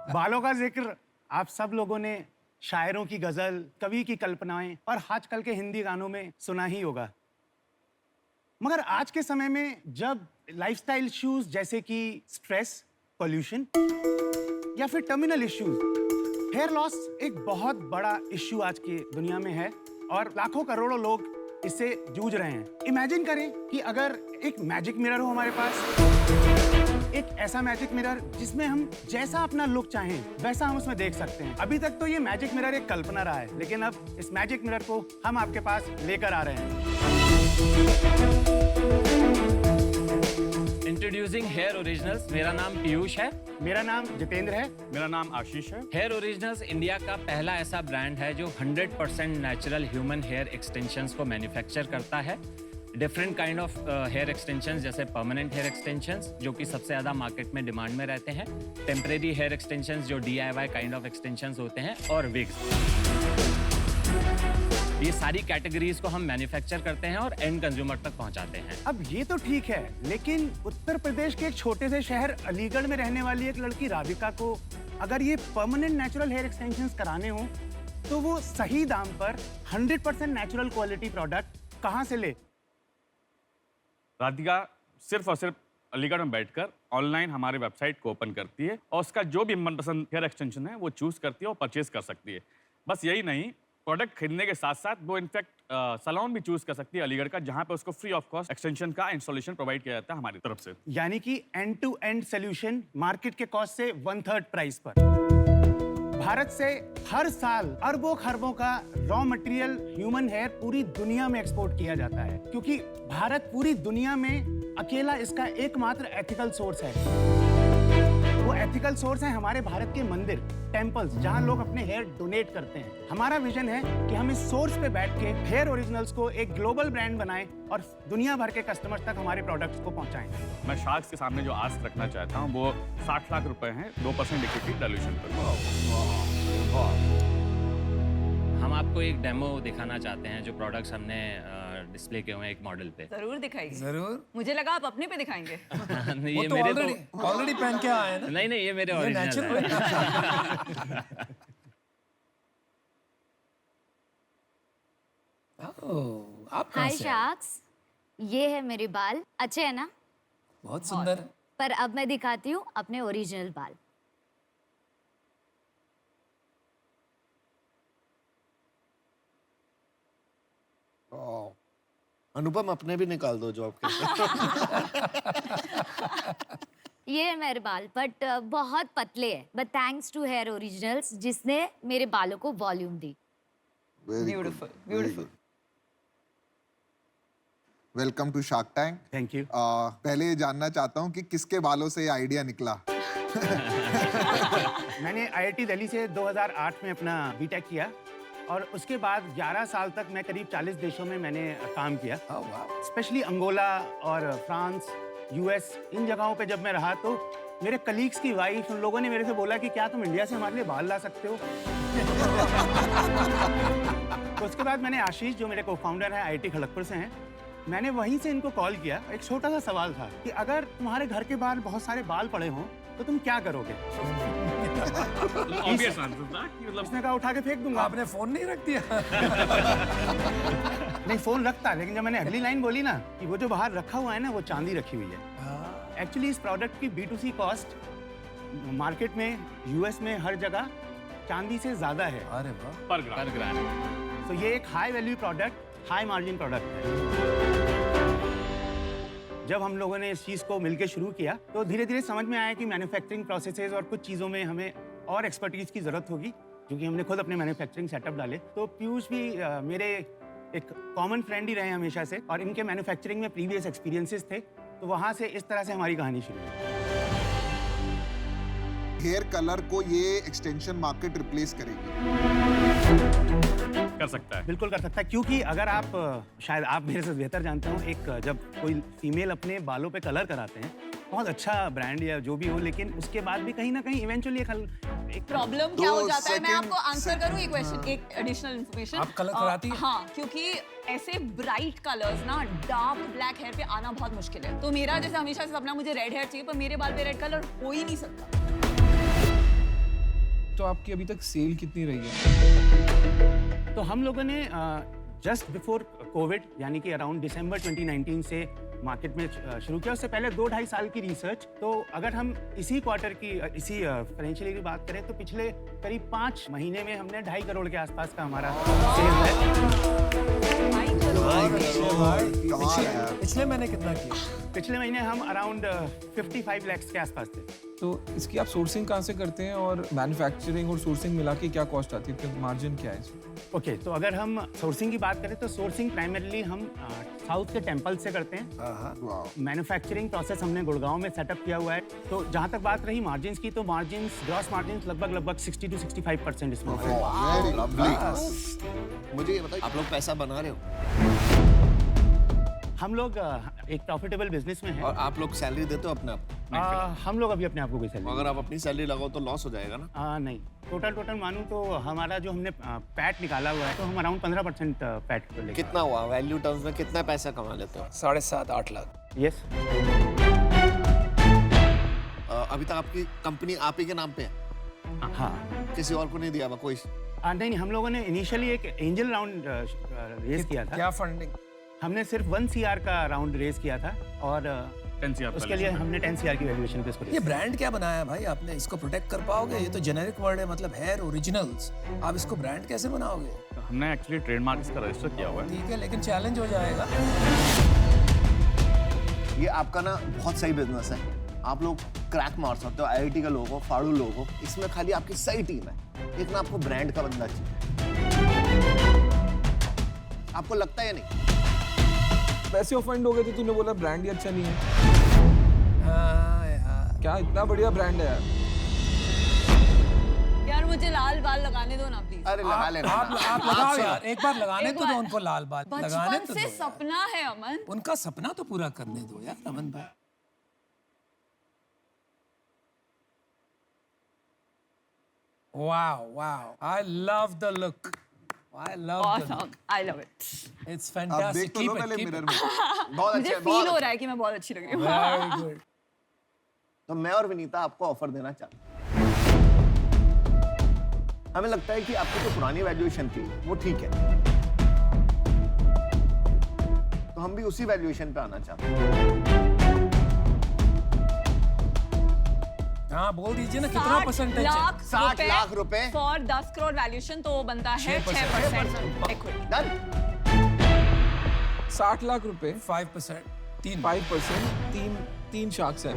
बालों का जिक्र आप सब लोगों ने शायरों की गजल, कवि की कल्पनाएं और आजकल के हिंदी गानों में सुना ही होगा। मगर आज के समय में जब लाइफस्टाइल इश्यूज जैसे कि स्ट्रेस, पोल्यूशन या फिर टर्मिनल इश्यूज, हेयर लॉस एक बहुत बड़ा इश्यू आज की दुनिया में है और लाखों करोड़ों लोग इससे जूझ रहे हैं। इमेजिन करें कि अगर एक मैजिक मिरर हो हमारे पास, एक ऐसा मैजिक मिरर जिसमें हम जैसा अपना लुक चाहें वैसा हम उसमें देख सकते हैं। अभी तक तो ये मैजिक मिरर एक कल्पना रहा है, लेकिन अब इस मैजिक मिरर को हम आपके पास लेकर आ रहे हैं। Introducing hair originals. मेरा नाम पीयूष है। मेरा नाम जितेंद्र है। मेरा नाम आशीष है। हेयर ओरिजिनल्स इंडिया का पहला ऐसा ब्रांड है जो 100% नेचुरल ह्यूमन हेयर एक्सटेंशंस को मैन्युफैक्चर करता है। Different kind of hair extensions जैसे परमानेंट हेयर एक्सटेंशंस जो कि सबसे ज़्यादा मार्केट में डिमांड में रहते हैं, टेम्परेरी हेयर एक्सटेंशंस जो DIY काइंड ऑफ एक्सटेंशंस होते हैं, और विग्स। ये सारी कैटेगरीज को हम मैन्युफैक्चर करते हैं और एंड कंज्यूमर तक पहुंचाते हैं। अब ये तो ठीक है, लेकिन उत्तर प्रदेश के एक छोटे से शहर अलीगढ़ में रहने वाली एक लड़की राधिका को अगर ये परमानेंट नेचुरल हेयर एक्सटेंशंस कराने हो तो वो सही दाम पर 100% नेचुरल क्वालिटी प्रोडक्ट कहाँ से ले? राधिका सिर्फ और सिर्फ अलीगढ़ में बैठकर ऑनलाइन हमारे वेबसाइट को ओपन करती है और उसका जो भी मनपसंद हेयर एक्सटेंशन है वो चूज करती है और परचेज कर सकती है। बस यही नहीं, प्रोडक्ट खरीदने के साथ साथ वो इनफैक्ट सैलून भी चूज कर सकती है अलीगढ़ का, जहां पे उसको फ्री ऑफ कॉस्ट एक्सटेंशन का इंस्टॉलेशन प्रोवाइड किया जाता है हमारी तरफ से। यानी कि end to end solution market के कॉस्ट से 1/3 प्राइस पर। भारत से हर साल अरबों खरबों का रॉ मटेरियल ह्यूमन हेयर पूरी दुनिया में एक्सपोर्ट किया जाता है, क्योंकि भारत पूरी दुनिया में अकेला इसका एकमात्र एथिकल सोर्स है। वो एथिकल सोर्स है हमारे भारत के मंदिर, टेम्पल्स, जहां लोग अपने हेयर डोनेट करते हैं। हमारा विजन है कि हम इस सोर्स पे बैठ के हेयर ओरिजिनल्स को एक ग्लोबल ब्रांड बनाएं और दुनिया भर के कस्टमर्स तक हमारे प्रोडक्ट्स को पहुंचाएं। मैं शार्क्स के सामने जो आस्क रखना चाहता हूँ वो 60 लाख रुपए हैं 2% इक्विटी डाइल्यूशन पर। हम आपको एक डेमो दिखाना चाहते हैं जो प्रोडक्ट्स हमने डिस्प्ले किए हुए हैं एक मॉडल पे। जरूर दिखाइए। जरूर। मुझे लगा आप अपने पे दिखाएंगे। ये तो मेरे ऑलरेडी पहन के आए हैं ना। नहीं, ये मेरे ओरिजिनल है। आप हाय शार्क्स, ये है मेरे बाल। अच्छे है ना? बहुत सुंदर। पर अब मैं दिखाती हूँ अपने ओरिजिनल बाल। अनुपम अपने भी निकाल दो जो आपके। ये है मेरे बाल, बट बहुत पतले हैं, but thanks to hair originals जिसने मेरे बालों को वॉल्यूम दी। Beautiful, beautiful. Welcome to shark tank. Thank you. पहले ये जानना चाहता हूँ कि किसके बालों से ये आइडिया निकला? मैंने IIT दिल्ली से 2008 में अपना बीटेक किया और उसके बाद 11 साल तक मैं करीब 40 देशों में मैंने काम किया। स्पेशली अंगोला और फ्रांस, US, इन जगहों पे जब मैं रहा तो मेरे कलीग्स की वाइफ, उन लोगों ने मेरे से बोला कि क्या तुम इंडिया से हमारे लिए बाल ला सकते हो? तो उसके बाद मैंने आशीष, जो मेरे को फाउंडर हैं, IIT खड़गपुर से हैं, मैंने वहीं से इनको कॉल किया। एक छोटा सा सवाल था कि अगर तुम्हारे घर के बाहर बहुत सारे बाल पड़े हों तो तुम क्या करोगे? Obvious answer था कि मतलब उसने कहा उठा के फेंक दूंगा। आपने फोन नहीं रख दिया? नहीं, फोन रखता, लेकिन जब मैंने अगली लाइन बोली ना कि वो जो बाहर रखा हुआ है ना वो चांदी रखी हुई है। एक्चुअली इस प्रोडक्ट की B2C कॉस्ट मार्केट में US में हर जगह चांदी से ज्यादा है। अरे वाह। पर ग्राम। तो ये एक high value product, high margin product है। जब हम लोगों ने इस चीज़ को मिलकर शुरू किया तो धीरे धीरे समझ में आया कि मैन्युफैक्चरिंग प्रोसेसेस और कुछ चीज़ों में हमें और एक्सपर्टीज की ज़रूरत होगी, क्योंकि हमने खुद अपने मैन्युफैक्चरिंग सेटअप डाले। तो पीयूष भी मेरे एक कॉमन फ्रेंड ही रहे हमेशा से और इनके मैन्युफैक्चरिंग में प्रीवियस एक्सपीरियंसेस थे, तो वहाँ से इस तरह से हमारी कहानी शुरू हुई। हेयर कलर को ये एक्सटेंशन मार्केट रिप्लेस करेगी? कर सकता है, बिल्कुल कर सकता है, क्योंकि अगर आप, शायद आप मेरे से बेहतर जानते हो, एक जब कोई फीमेल अपने बालों पे कलर कराते हैं, बहुत अच्छा ब्रांड या जो भी हो, लेकिन उसके बाद भी कहीं ना कहीं इवेंचुअली एक प्रॉब्लम क्या हो जाता है, मैं आपको आंसर करूं एक क्वेश्चन, एक एडिशनल इन्फॉर्मेशन। आप कलर कराती हैं? हाँ, क्योंकि ऐसे ब्राइट कलर्स ना डार्क ब्लैक हेयर पे आना बहुत मुश्किल है। तो मेरा जैसे हमेशा से सपना, मुझे रेड हेयर चाहिए, पर मेरे बाल पे रेड कलर हो ही नहीं सकता। तो आपकी अभी तक सेल कितनी रही है? तो हम लोगों ने जस्ट बिफोर कोविड यानी कि अराउंड दिसंबर 2019 से मार्केट में शुरू किया। उससे पहले 2-2.5 साल की रिसर्च। तो अगर हम इसी क्वार्टर की इसी फाइनेंशियल ईयर की बात करें तो पिछले करीब 5 महीने में हमने 2.5 करोड़ के आसपास का हमारा सेल है। कमाल है यार। पिछले महीने कितना किया? पिछले महीने हम अराउंड 55 लाख के आसपास थे। तो इसकी आप सोर्सिंग कहाँ से करते हैं और मैन्युफैक्चरिंग और सोर्सिंग मिला के क्या कॉस्ट आती है, फिर मार्जिन क्या है इसमें? ओके, तो अगर हम सोर्सिंग की बात करें तो सोर्सिंग प्राइमरली हम साउथ के टेम्पल से करते हैं। वाह। मैन्युफैक्चरिंग प्रोसेस हमने गुड़गांव में सेटअप किया हुआ है। तो जहाँ तक बात रही मार्जिन्स की, तो मार्जिन्स ग्रॉस मार्जिन्स लगभग 60 to 65% इसमें होता है। Very lovely. मुझे ये बताइए, आप लोग पैसा बना रहे हो हम लोग एक प्रॉफिटेबल बिजनेस में हैं। और आप लोग सैलरी देते हो अपने आप? हम लोग अभी अपने आप को कोई सैलरी अगर आप अपनी सैलरी लगाओ तो लॉस हो जाएगा ना? नहीं, टोटल मानूं तो हमारा जो हमने पैट निकाला हुआ है तो हम अराउंड 15% पैट को लेकर। कितना हुआ वैल्यू टर्म्स में, कितना पैसा कमा लेते हो? 7.5-8 लाख। यस। अभी तक आपकी कंपनी आप ही के नाम पे है? हाँ। किसी और को नहीं दिया हुआ कोई? नहीं, हम लोगों ने इनिशियली एक एंजल राउंड रेज किया था। क्या फंडिंग? हमने सिर्फ 1 CR का राउंड रेज किया था और 10 CR उसके लिए हमने 10 CR की वैल्यूएशन पे इसको ये raise किया। ब्रांड क्या बनाया भाई आपने? इसको प्रोटेक्ट कर पाओगे? ये तो जेनेरिक वर्ड है, मतलब हेयर ओरिजिनल्स। आप इसको ब्रांड कैसे बनाओगे? हमने एक्चुअली ट्रेडमार्क इसका रजिस्टर किया हुआ है। ठीक है, लेकिन चैलेंज हो जाएगा। ये आपका ना बहुत सही बिजनेस है, आप लोग क्रैक मार सकते हो, IIT के लोगों को, फाड़ू लोगों को। इसमें खाली आपकी सही टीम है, लेकिन आपको ब्रांड का बंदा चाहिए। आपको लगता है या नहीं? वैसे ऑफेंड हो गए थे, तूने बोला ब्रांड ही अच्छा नहीं है। हाँ यार, क्या इतना बढ़िया ब्रांड है यार। यार मुझे लाल बाल लगाने दो ना प्लीज। अरे लगा लेना। आप लगाओ यार, एक बार लगाने तो दो उनको लाल बाल। लगाने बचपन तो से दो। सपना है अमन। उनका सपना तो पूरा करने दो यार अमन भाई। Wow, wow. I love the look. I love the look. Awesome. I love it. It's आप fantastic. देख तो लो पहले मिरर में। बहुत मुझे अच्छे, फील बहुत हो अच्छे। रहा है कि मैं बहुत अच्छी लग रही हूँ। Very good. तो मैं और विनीता आपको ऑफर देना चाहते हैं। हमें लगता है कि आपकी जो पुरानी वैल्यूएशन थी वो ठीक है, तो हम भी उसी वैल्यूएशन पे आना चाहते हैं। हाँ बोल दीजिए ना, कितना परसेंटेज है? 60 लाख रुपए फॉर 10 करोड़ वैल्यूएशन, तो वो बनता है 6% इक्विटी। डन। 60 लाख रुपए 5%, 5%, तीन शार्क्स हैं।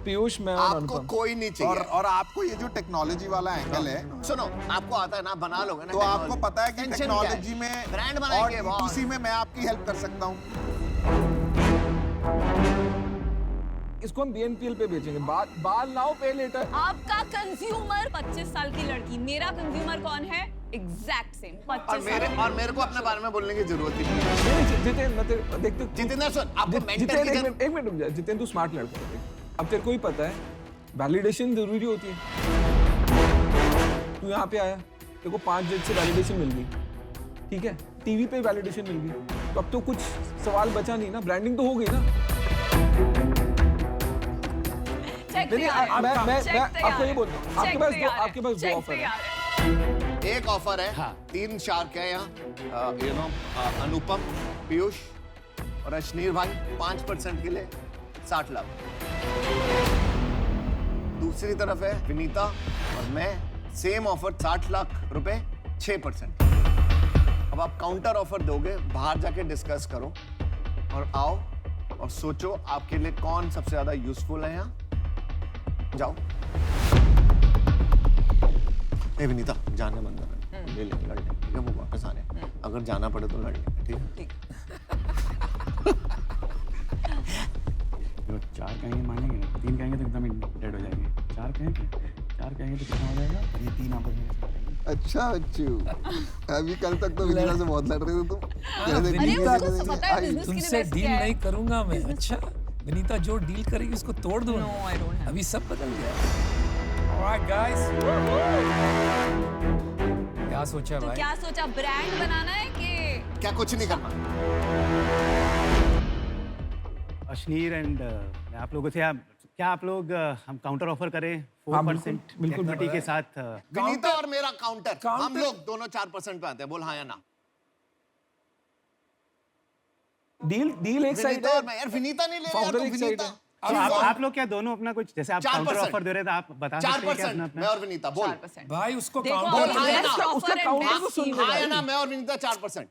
पीयूष, मैं और आपको अनुपम। कोई नहीं चाहिए। और आपको ये जो टेक्नोलॉजी वाला एंगल है, सुनो, आपको आता है ना, बना लोगे ना। तो आपको पता है कि Tension क्या है? टेक्नोलॉजी में ब्रांड और बनाएंगे बहुत। D2C में मैं आपकी हेल्प कर सकता हूँ। इसको हम BNPL पे बेचेंगे। बाल नाउ पे लेटर। आपका कंज्यूमर 25 साल की लड़की, मेरा कंज्यूमर कौन है? एग्जैक्ट सेम 25 और मेरे को अपने बारे में बोलने की जरूरत ही नहीं है। जितेंद्र, देखते जितेंद्र सुन, आपको मेंटर की जरूरत। एक मिनट रुक जा। जितेंद्र, तू स्मार्ट लड़का है। अब तेरे को ही पता है वैलिडेशन जरूरी होती है। तू यहाँ पे आया, तेरे को 5 जज से वैलिडेशन मिल गई, ठीक है? टीवी पे वैलिडेशन मिल गई, तो अब तो कुछ सवाल बचा नहीं ना, ब्रांडिंग तो हो गई ना। मैं आपको ये बोलता हूँ, आपके पास 2 ऑफर है। एक ऑफर है, हाँ। 3 शार्क है यहाँ, यू नो, अनुपम, पीयूष और अश्नीर भाई 5% के लिए 60 लाख। दूसरी तरफ है विनीता और मैं, सेम ऑफर 60 लाख रुपए 6%। अब आप काउंटर ऑफर दोगे, बाहर जाके डिस्कस करो और आओ और सोचो आपके लिए कौन सबसे ज्यादा यूजफुल है यहाँ। जाओ। ए विनीता, जाने मन कर रहा है, ले लेंगे, लड़ लेंगे, ठीक है? वो वापस आ रहे हैं, अगर जाना पड़े तो लड़ लेंगे, ठीक है? जो 4 कहेंगे मानेंगे ना, 3 कहेंगे तो एकदम डेड हो जाएंगे। 4 कहेंगे तो कितना हो जाएगा? ये 3 आपस में। अच्छा बच्चू, अभी कल तक तो विनीता से बहुत लड़ रहे थे तुम। अरे उसको तो पता है बिजनेस के लिए तुमसे बेस्ट डील क्या है। नहीं करूंगा मैं। अच्छा, विनीता जो डील करेगी उसको तोड़ दूंगा। No, I don't have. अभी सब बदल गया। Alright guys, क्या सोचा तो भाई? क्या सोचा, ब्रांड बनाना है कि क्या कुछ नहीं करना? अश्नीर एंड मैं आप लोगों से क्या आप लोग हम काउंटर ऑफर करें हाँ, 4% बिल्कुल, इक्विटी के साथ विनीता और मेरा काउंटर हम काउंटर- लोग दोनों 4% पे आते हैं, बोल हाँ या ना। डील एक साइड विनीता है, और मैं, यार विनीता नहीं ले रहा, फाउंडर तो एक साइड विनीता है। तो आप लोग क्या दोनों अपना कुछ, जैसे आप काउंटर 4%। ऑफर दे रहे थे, आप बता सकते हैं क्या अपना 4% मैं अपना और विनीता, बोल 4%। भाई उसको देखो, काउंटर और हाँ या best ना? offer उसका and counter best तो सुन scheme। ले हाँ या भाई। ना, मैं और विनीता 4%।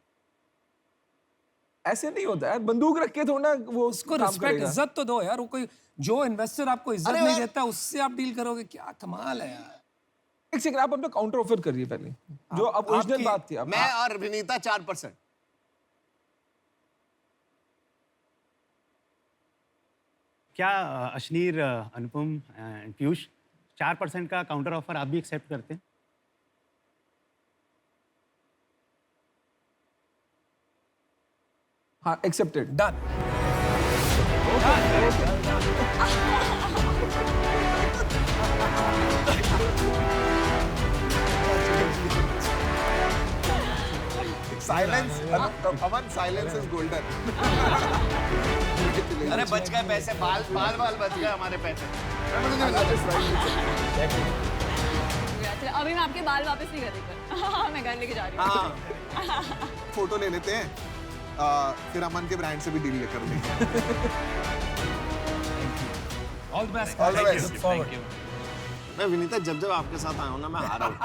ऐसे नहीं होता यार, बंदूक रख के थोड़ा वो उसको काम रिस्पेक्ट करेगा। इज्जत तो दो यार। वो कोई जो इन्वेस्टर आपको इज्जत अरे नहीं यार- देता उससे आप डील करोगे, क्या कमाल है यार। एक सेकंड, आप अपना काउंटर ऑफर करिए पहले, जो अब ओरिजिनल आपकी- बात थी। अब मैं और विनीता 4%। क्या अश्नीर, अनुपम, पीयूष 4% का काउंटर ऑफर आप भी एक्सेप्ट करते हैं? हाँ, accepted. Done. Silence, Aman, silence is golden. अरे बच गए पैसे, बाल बाल बाल बच गए हमारे पैसे। चलो, अभी मैं आपके बाल वापस नहीं कर रही पर हाँ, मैं घर लेके जा रही हूँ। हाँ, फोटो ले लेते हैं, फिर अमन के ब्रांड से भी डील कर लेंगे। All the best. All the best. Look forward. मैं विनीता जब जब आपके साथ आया हूँ ना, मैं हारा हूँ।